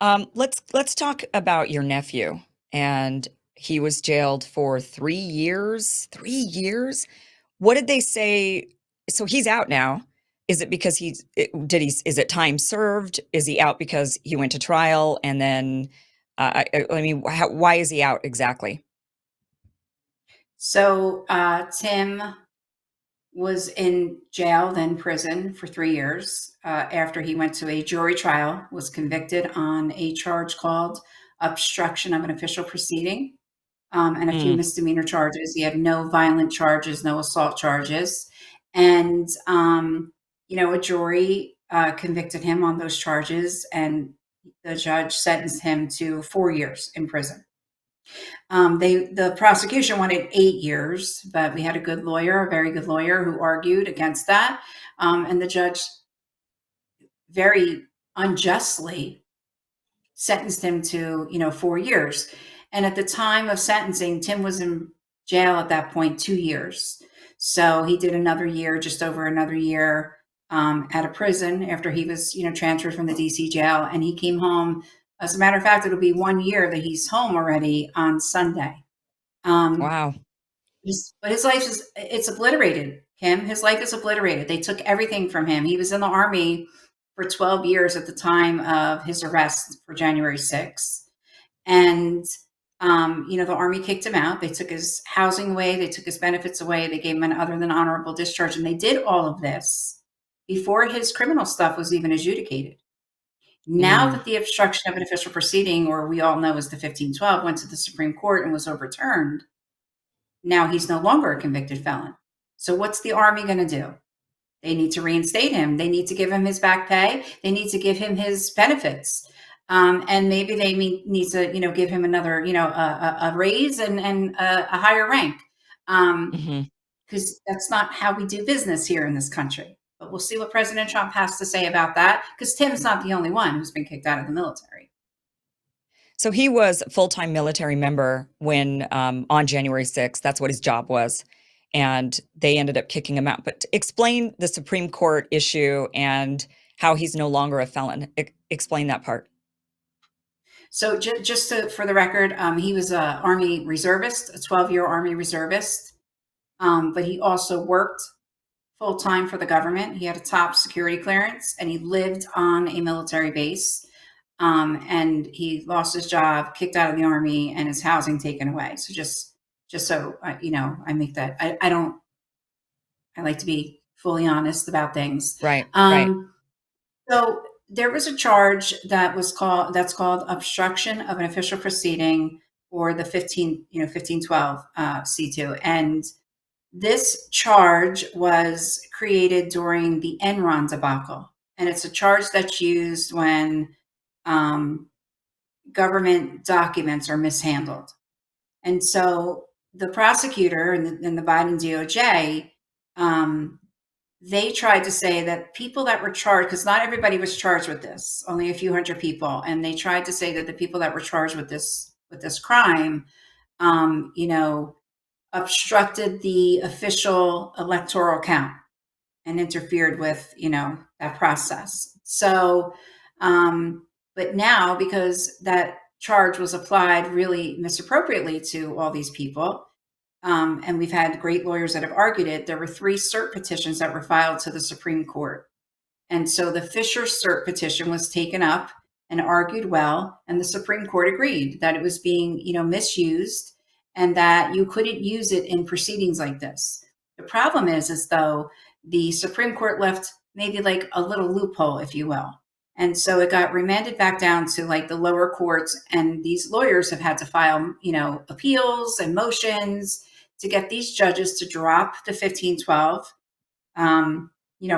Let's talk about your nephew. And he was jailed for 3 years. 3 years. What did they say? So he's out now. Is it because is it time served? Is he out because he went to trial and then, I mean, why is he out exactly? So Tim was in jail, then prison for 3 years after he went to a jury trial, was convicted on a charge called obstruction of an official proceeding, and a few Mm, misdemeanor charges. He had no violent charges, no assault charges. And, a jury convicted him on those charges, and the judge sentenced him to 4 years in prison. The prosecution wanted 8 years, but we had a good lawyer, a very good lawyer, who argued against that, and the judge very unjustly sentenced him to 4 years. And at the time of sentencing, Tim was in jail at that point 2 years. So he did another year, just over another year, at a prison after he was transferred from the DC jail, and he came home. As a matter of fact, it'll be 1 year that he's home already on Sunday. Um, wow. but his life is it's obliterated, Kim. His life is obliterated. They took everything from him. He was in the army for 12 years at the time of his arrest for January 6th. And the army kicked him out. They took his housing away, they took his benefits away, they gave him an other than honorable discharge. And they did all of this before his criminal stuff was even adjudicated. Now Mm, that the obstruction of an official proceeding, or we all know as the 1512, went to the Supreme Court and was overturned, now he's no longer a convicted felon. So what's the Army going to do? They need to reinstate him. They need to give him his back pay. They need to give him his benefits. And maybe they need to, give him another, a raise and a higher rank. mhm. Because that's not how we do business here in this country. But we'll see what President Trump has to say about that, because Tim's not the only one who's been kicked out of the military. So he was a full-time military member when, on January 6th, that's what his job was. And they ended up kicking him out. But explain the Supreme Court issue and how he's no longer a felon. Explain that part. So for the record, he was a Army reservist, a 12-year Army reservist, but he also worked full time for the government. He had a top security clearance, and he lived on a military base. And he lost his job, kicked out of the Army, and his housing taken away. So just so I make that. I don't. I like to be fully honest about things. Right, right. Um, so there was a charge that's called obstruction of an official proceeding, or the 1512 C2. And this charge was created during the Enron debacle. And it's a charge that's used when um, government documents are mishandled. And so the prosecutor and the Biden DOJ, um, they tried to say that people that were charged, because not everybody was charged with this, only a few hundred people, and they tried to say that the people that were charged with this crime, um, you know, obstructed the official electoral count and interfered with that process. So, but now, because that charge was applied really misappropriately to all these people, and we've had great lawyers that have argued it. There were 3 cert petitions that were filed to the Supreme Court. And so the Fisher cert petition was taken up and argued well, and the Supreme Court agreed that it was being, misused, and that you couldn't use it in proceedings like this. The problem is though the Supreme Court left maybe like a little loophole, if you will. And so it got remanded back down to like the lower courts, and these lawyers have had to file, appeals and motions to get these judges to drop the 1512,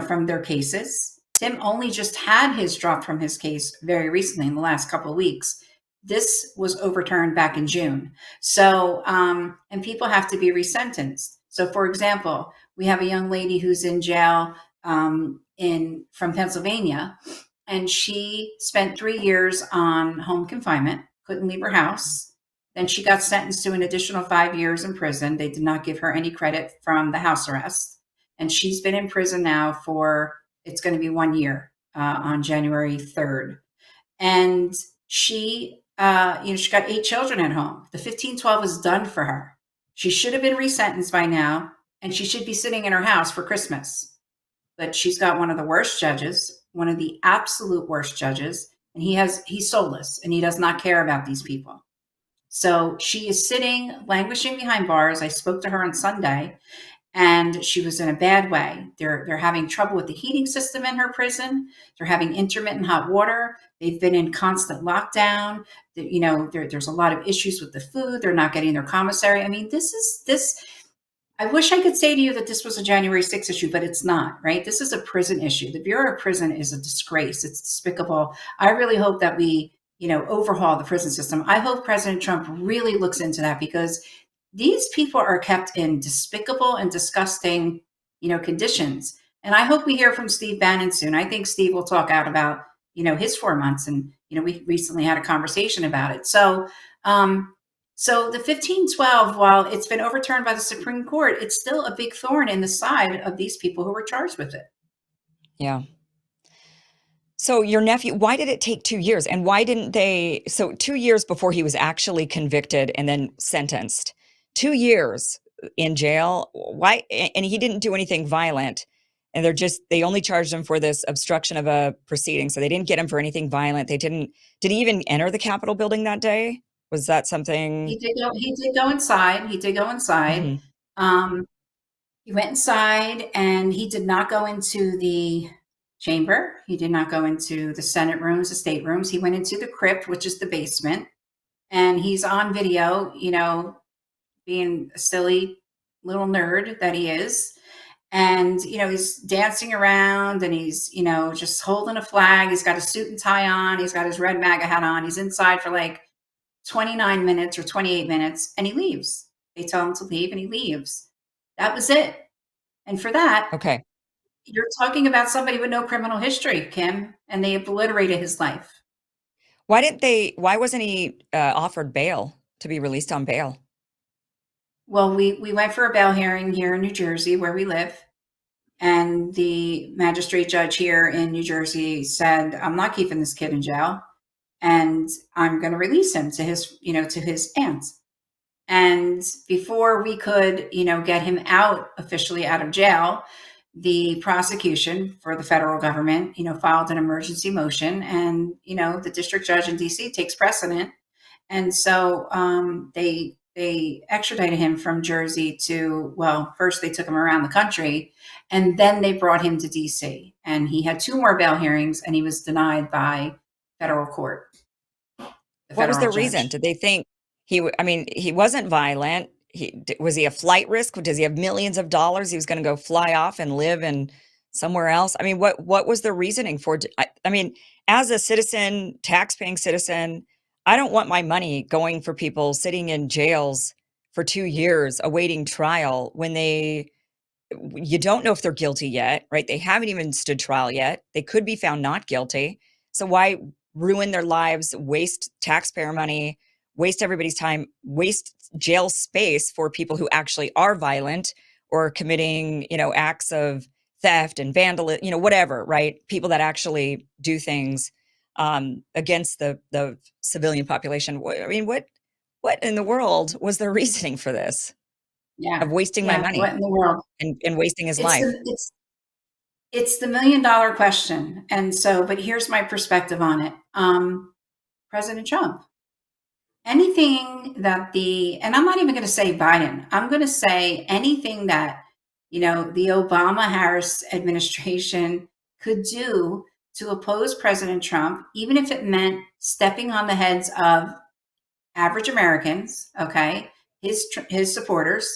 from their cases. Tim only just had his dropped from his case very recently in the last couple of weeks. This was overturned back in June. So, and people have to be resentenced. So, for example, we have a young lady who's in jail in from Pennsylvania, and she spent 3 years on home confinement, couldn't leave her house. Then she got sentenced to an additional 5 years in prison. They did not give her any credit from the house arrest, and she's been in prison now for it's going to be 1 year on January 3rd. And she got 8 children at home. The 1512 is done for her. She should have been resentenced by now, and she should be sitting in her house for Christmas. But she's got one of the worst judges, one of the absolute worst judges, and he's soulless and he does not care about these people. So she is sitting, languishing behind bars. I spoke to her on Sunday, and she was in a bad way. They're having trouble with the heating system in her prison. They're having intermittent hot water. They've been in constant lockdown. There's a lot of issues with the food. They're not getting their commissary. I mean, this. I wish I could say to you that this was a January 6th issue, but it's not, right? This is a prison issue. The Bureau of Prison is a disgrace. It's despicable. I really hope that we, overhaul the prison system. I hope President Trump really looks into that, because these people are kept in despicable and disgusting, conditions. And I hope we hear from Steve Bannon soon. I think Steve will talk out about, his 4 months. And, we recently had a conversation about it. So the 1512, while it's been overturned by the Supreme Court, it's still a big thorn in the side of these people who were charged with it. Yeah. So your nephew, why did it take 2 years? And why didn't they? So 2 years before he was actually convicted and then sentenced, 2 years in jail. Why? And he didn't do anything violent. And they only charged him for this obstruction of a proceeding. So they didn't get him for anything violent. Did he even enter the Capitol building that day? Was that something? He did go inside. He did go inside. Mhm. Um, he went inside, and he did not go into the chamber. He did not go into the Senate rooms, the state rooms. He went into the crypt, which is the basement. And he's on video, being a silly little nerd that he is. And, he's dancing around, and he's, just holding a flag. He's got a suit and tie on. He's got his red MAGA hat on. He's inside for like 29 minutes or 28 minutes, and he leaves. They tell him to leave, and he leaves. That was it. And for that, Okay. you're talking about somebody with no criminal history, Kim, and they obliterated his life. Why wasn't he offered bail to be released on bail? Well, we went for a bail hearing here in New Jersey, where we live. And the magistrate judge here in New Jersey said, I'm not keeping this kid in jail, and I'm going to release him to his aunt. And before we could, get him officially out of jail, the prosecution for the federal government, filed an emergency motion, and, the district judge in DC takes precedent. And so they extradited him from Jersey to, well, first they took him around the country, and then they brought him to DC. And he had 2 more bail hearings, and he was denied by federal court, the What was federal the reason? judge. Did they think I mean, he wasn't violent. Was he a flight risk? Does he have millions of dollars? He was going to go fly off and live in somewhere else. I mean, what was the reasoning for? I mean, as a citizen, tax-paying citizen, I don't want my money going for people sitting in jails for 2 years awaiting trial when you don't know if they're guilty yet, right? They haven't even stood trial yet. They could be found not guilty. So why ruin their lives, waste taxpayer money, waste everybody's time, waste jail space for people who actually are violent or committing, acts of theft and vandalism, whatever, right? People that actually do things against the civilian population. I mean, what in the world was their reasoning for this of Yeah, wasting my yeah. What money in the world? and wasting his It's life? the it's it's the $1 million question. And so, but here's my perspective on it. President Trump, anything that and I'm not even going to say Biden, I'm going to say anything that, the Obama Harris administration could do to oppose President Trump, even if it meant stepping on the heads of average Americans, okay, his supporters,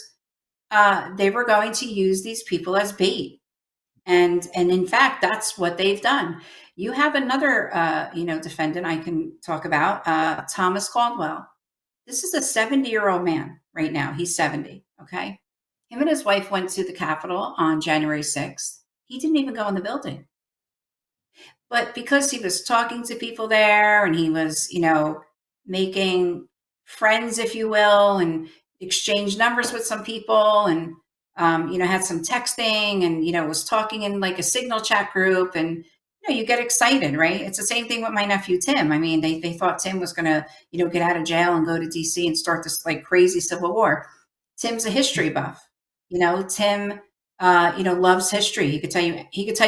they were going to use these people as bait. And in fact, that's what they've done. You have another, defendant I can talk about, Thomas Caldwell. This is a 70-year-old man right now. He's 70. Okay. Him and his wife went to the Capitol on January 6th. He didn't even go in the building. But because he was talking to people there, and he was, making friends, if you will, and exchanged numbers with some people, and, had some texting, and, was talking in like a signal chat group. And you get excited, right? It's the same thing with my nephew Tim. I mean, they thought Tim was going to, get out of jail and go to DC and start this like crazy civil war. Tim's a history buff. Tim, loves history. He could tell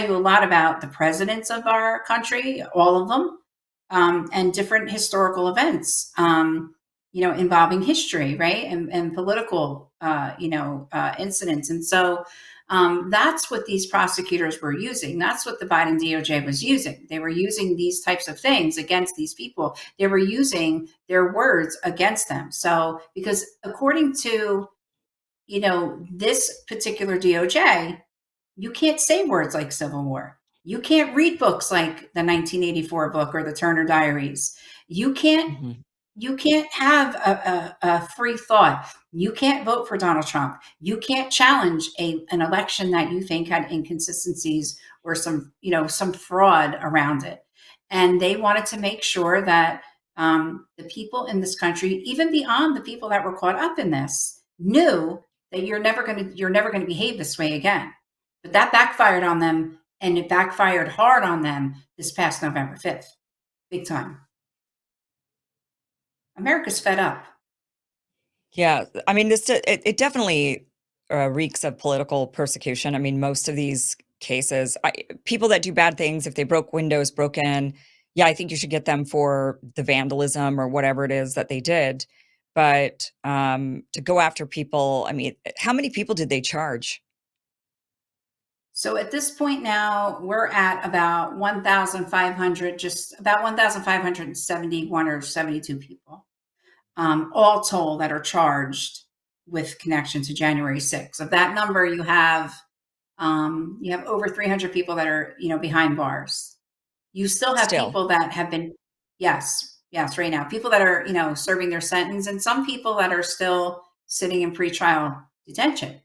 you a lot about the presidents of our country, all of them, and different historical events, involving history, right, and political, incidents. And so that's what these prosecutors were using. That's what the Biden DOJ was using. They were using these types of things against these people. They were using their words against them. So, because according to, this particular DOJ, you can't say words like Civil War. You can't read books like the 1984 book or the Turner Diaries. You can't Mhm. you can't have a free thought. You can't vote for Donald Trump. You can't challenge an election that you think had inconsistencies or some fraud around it. And they wanted to make sure that the people in this country, even beyond the people that were caught up in this, knew that you're never going to behave this way again. But that backfired on them, and it backfired hard on them this past November 5th, big time. America's fed up. Yeah, I mean, it definitely, reeks of political persecution. I mean, most of these cases, people that do bad things, if they broke windows, broke in, yeah, I think you should get them for the vandalism or whatever it is that they did. But, to go after people, I mean, how many people did they charge? So at this point now, we're at about 1,500, just about 1,571 or 72 people, all told, that are charged with connection to January 6th. Of that number, you have over 300 people that are, behind bars. You still have Still. people that have been, yes, yes, right now, people that are, serving their sentence, and some people that are still sitting in pretrial detention.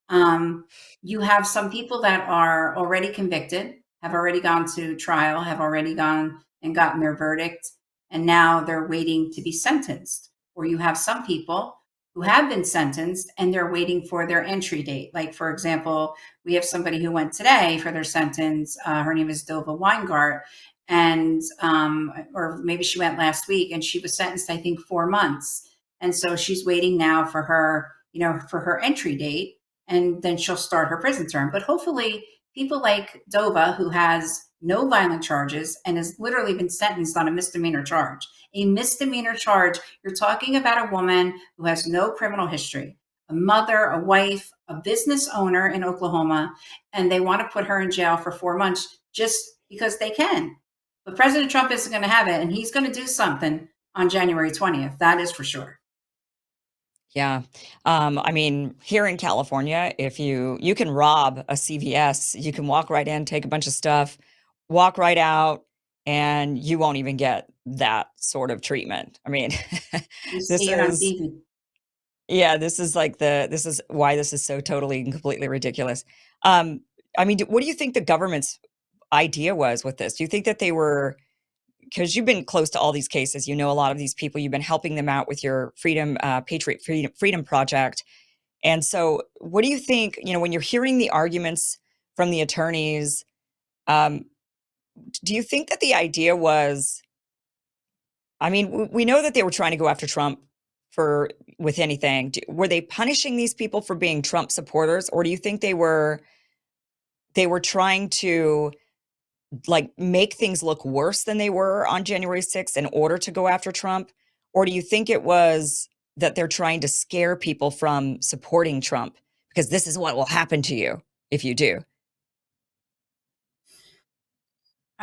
Um, you have some people that are already convicted, have already gone to trial, have already gone and gotten their verdict, and now they're waiting to be sentenced. Or you have some people who have been sentenced and they're waiting for their entry date. Like, for example, we have somebody who went today for their sentence. Her name is Dova Weingart. And, or maybe she went last week, and she was sentenced, I think, 4 months. And so she's waiting now for her entry date, and then she'll start her prison term. But hopefully, people like Dova, who has no violent charges and has literally been sentenced on a misdemeanor charge. A misdemeanor charge, you're talking about a woman who has no criminal history, a mother, a wife, a business owner in Oklahoma, and they want to put her in jail for 4 months just because they can. But President Trump isn't going to have it, and he's going to do something on January 20th. That is for sure. Yeah. I mean, here in California, if you can rob a CVS, you can walk right in, take a bunch of stuff, walk right out, and you won't even get that sort of treatment. I mean, You this see it on is TV. yeah, this is why this is so totally and completely ridiculous. Um, I mean, what do you think the government's idea was with this? Do you think that they were, because you've been close to all these cases, you know a lot of these people, you've been helping them out with your Patriot Freedom Project. And so, what do you think, when you're hearing the arguments from the attorneys, um, do you think that the idea was, I mean, we know that they were trying to go after Trump for with anything. Were they punishing these people for being Trump supporters, or do you think they were trying to like make things look worse than they were on January 6th in order to go after Trump? Or do you think it was that they're trying to scare people from supporting Trump because this is what will happen to you if you do?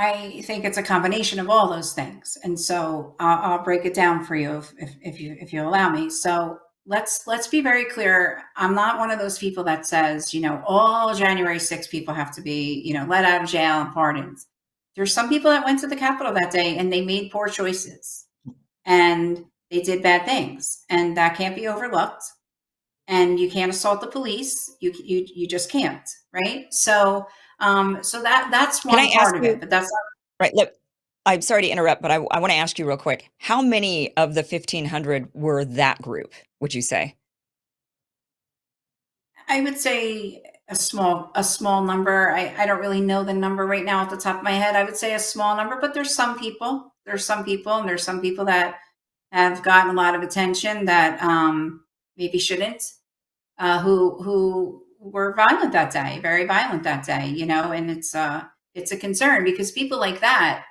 I think it's a combination of all those things, and so I'll break it down for you if you allow me. So let's be very clear. I'm not one of those people that says, all January 6th people have to be, let out of jail and pardoned. There's some people that went to the Capitol that day and they made poor choices and they did bad things, and that can't be overlooked. And you can't assault the police. You just can't, right? So so that's Can I one ask part of it, you, but that's right, look, I'm sorry to interrupt, but I want to ask you real quick. How many of the 1,500 were that group, would you say? I would say a small number. I don't really know the number right now off the top of my head. I would say a small number, but and there's some people that have gotten a lot of attention that maybe shouldn't, who were violent that day, very violent that day, and it's a concern because people like that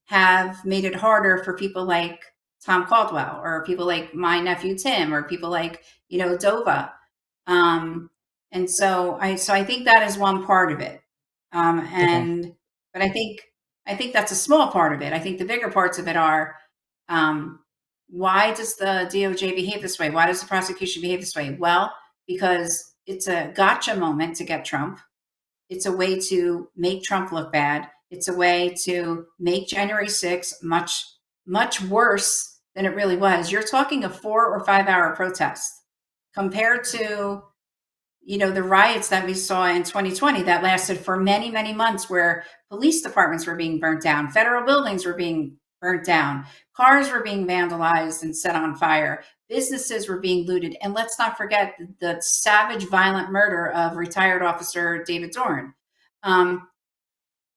have made it harder for people like Tom Caldwell or people like my nephew Tim or people like Dova. Um, and so I think that is one part of it. Okay. And but I think that's a small part of it. I think the bigger parts of it are, um, why does the DOJ behave this way? Why does the prosecution behave this way? Well, because it's a gotcha moment to get Trump. It's a way to make Trump look bad. It's a way to make January 6th much, much worse than it really was. You're talking a 4 or 5 hour protest compared to the riots that we saw in 2020 that lasted for many, many months, where police departments were being burnt down, federal buildings were being burnt down, cars were being vandalized and set on fire, businesses were being looted. And let's not forget the savage, violent murder of retired officer David Dorn. Um,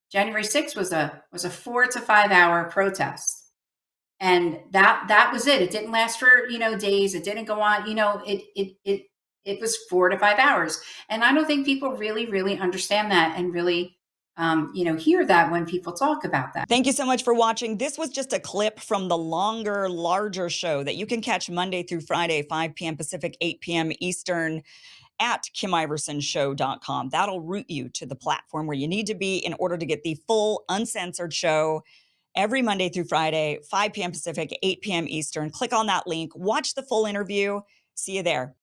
January 6th was a 4 to 5 hour protest, and that was it. It didn't last for days. It didn't go on. It was 4 to 5 hours, and I don't think people really understand that and really hear that when people talk about that. Thank you so much for watching. This was just a clip from the longer, larger show that you can catch Monday through Friday, 5 p.m. Pacific, 8 p.m. Eastern at KimIversonShow.com. That'll route you to the platform where you need to be in order to get the full uncensored show every Monday through Friday, 5 p.m. Pacific, 8 p.m. Eastern. Click on that link, watch the full interview. See you there.